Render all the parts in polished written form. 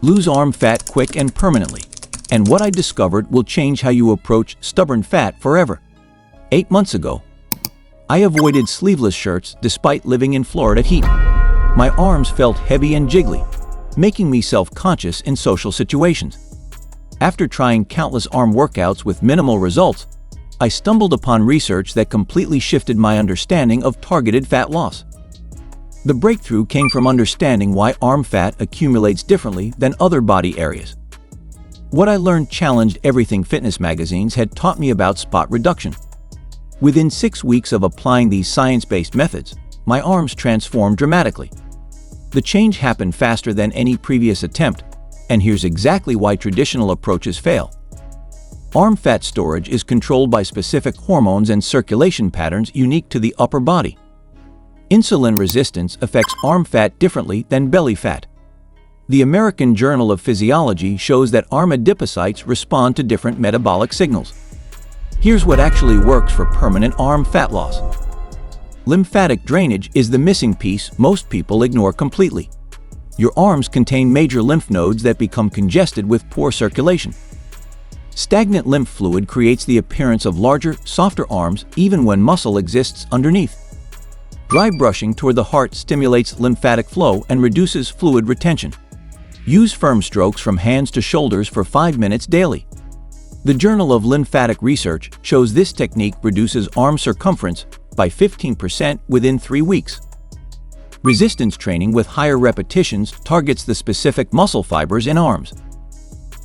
Lose arm fat quick and permanently. And what I discovered will change how you approach stubborn fat forever. 8 months ago, I avoided sleeveless shirts despite living in Florida heat. My arms felt heavy and jiggly, making me self-conscious in social situations. After trying countless arm workouts with minimal results, I stumbled upon research that completely shifted my understanding of targeted fat loss. The breakthrough came from understanding why arm fat accumulates differently than other body areas. What I learned challenged everything fitness magazines had taught me about spot reduction. Within 6 weeks of applying these science-based methods, my arms transformed dramatically. The change happened faster than any previous attempt, and here's exactly why traditional approaches fail. Arm fat storage is controlled by specific hormones and circulation patterns unique to the upper body. Insulin resistance affects arm fat differently than belly fat. The American Journal of Physiology shows that arm adipocytes respond to different metabolic signals. Here's what actually works for permanent arm fat loss. Lymphatic drainage is the missing piece most people ignore completely. Your arms contain major lymph nodes that become congested with poor circulation. Stagnant lymph fluid creates the appearance of larger, softer arms even when muscle exists underneath. Dry brushing toward the heart stimulates lymphatic flow and reduces fluid retention. Use firm strokes from hands to shoulders for 5 minutes daily. The Journal of Lymphatic Research shows this technique reduces arm circumference by 15% within 3 weeks. Resistance training with higher repetitions targets the specific muscle fibers in arms.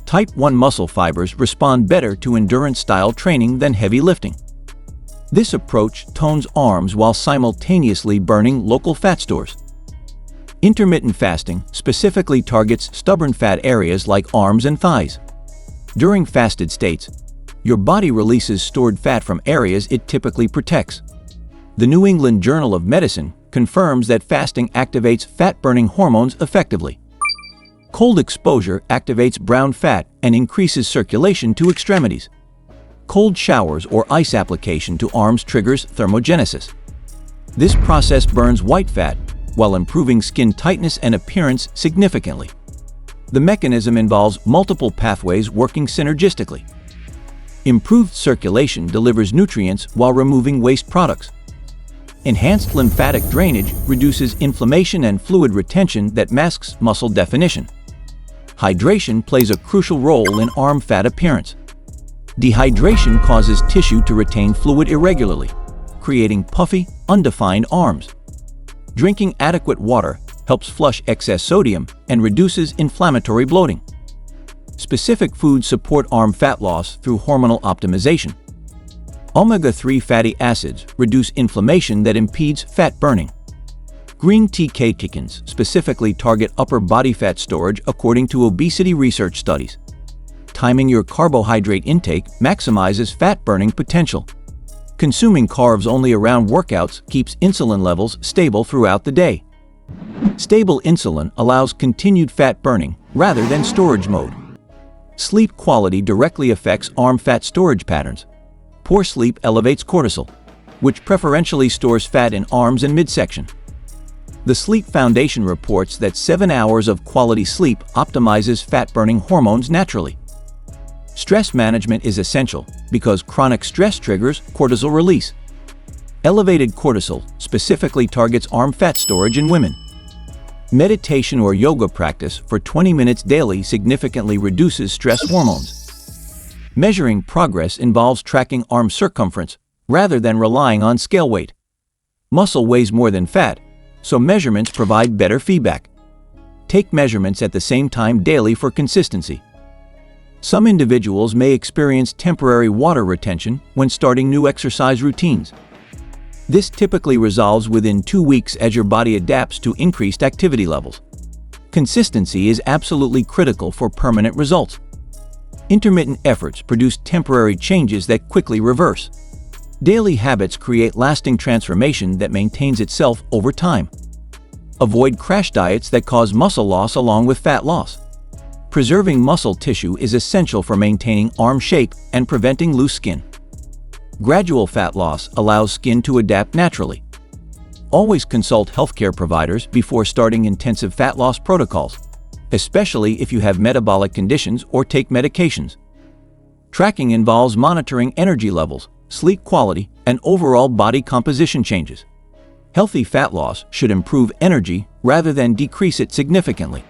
Type 1 muscle fibers respond better to endurance-style training than heavy lifting. This approach tones arms while simultaneously burning local fat stores. Intermittent fasting specifically targets stubborn fat areas like arms and thighs. During fasted states, your body releases stored fat from areas it typically protects. The New England Journal of Medicine confirms that fasting activates fat-burning hormones effectively. Cold exposure activates brown fat and increases circulation to extremities. Cold showers or ice application to arms triggers thermogenesis. This process burns white fat while improving skin tightness and appearance significantly. The mechanism involves multiple pathways working synergistically. Improved circulation delivers nutrients while removing waste products. Enhanced lymphatic drainage reduces inflammation and fluid retention that masks muscle definition. Hydration plays a crucial role in arm fat appearance. Dehydration causes tissue to retain fluid irregularly, creating puffy, undefined arms. Drinking adequate water helps flush excess sodium and reduces inflammatory bloating. Specific foods support arm fat loss through hormonal optimization. Omega-3 fatty acids reduce inflammation that impedes fat burning. Green tea catechins specifically target upper body fat storage according to obesity research studies. Timing your carbohydrate intake maximizes fat burning potential. Consuming carbs only around workouts keeps insulin levels stable throughout the day. Stable insulin allows continued fat burning rather than storage mode. Sleep quality directly affects arm fat storage patterns. Poor sleep elevates cortisol, which preferentially stores fat in arms and midsection. The Sleep Foundation reports that 7 hours of quality sleep optimizes fat-burning hormones naturally. Stress management is essential because chronic stress triggers cortisol release. Elevated cortisol specifically targets arm fat storage in women. Meditation or yoga practice for 20 minutes daily significantly reduces stress hormones. Measuring progress involves tracking arm circumference rather than relying on scale weight. Muscle weighs more than fat, so measurements provide better feedback. Take measurements at the same time daily for consistency. Some individuals may experience temporary water retention when starting new exercise routines. This typically resolves within 2 weeks as your body adapts to increased activity levels. Consistency is absolutely critical for permanent results. Intermittent efforts produce temporary changes that quickly reverse. Daily habits create lasting transformation that maintains itself over time. Avoid crash diets that cause muscle loss along with fat loss. Preserving muscle tissue is essential for maintaining arm shape and preventing loose skin. Gradual fat loss allows skin to adapt naturally. Always consult healthcare providers before starting intensive fat loss protocols. especially if you have metabolic conditions or take medications. Tracking involves monitoring energy levels, sleep quality, and overall body composition changes. Healthy fat loss should improve energy rather than decrease it significantly.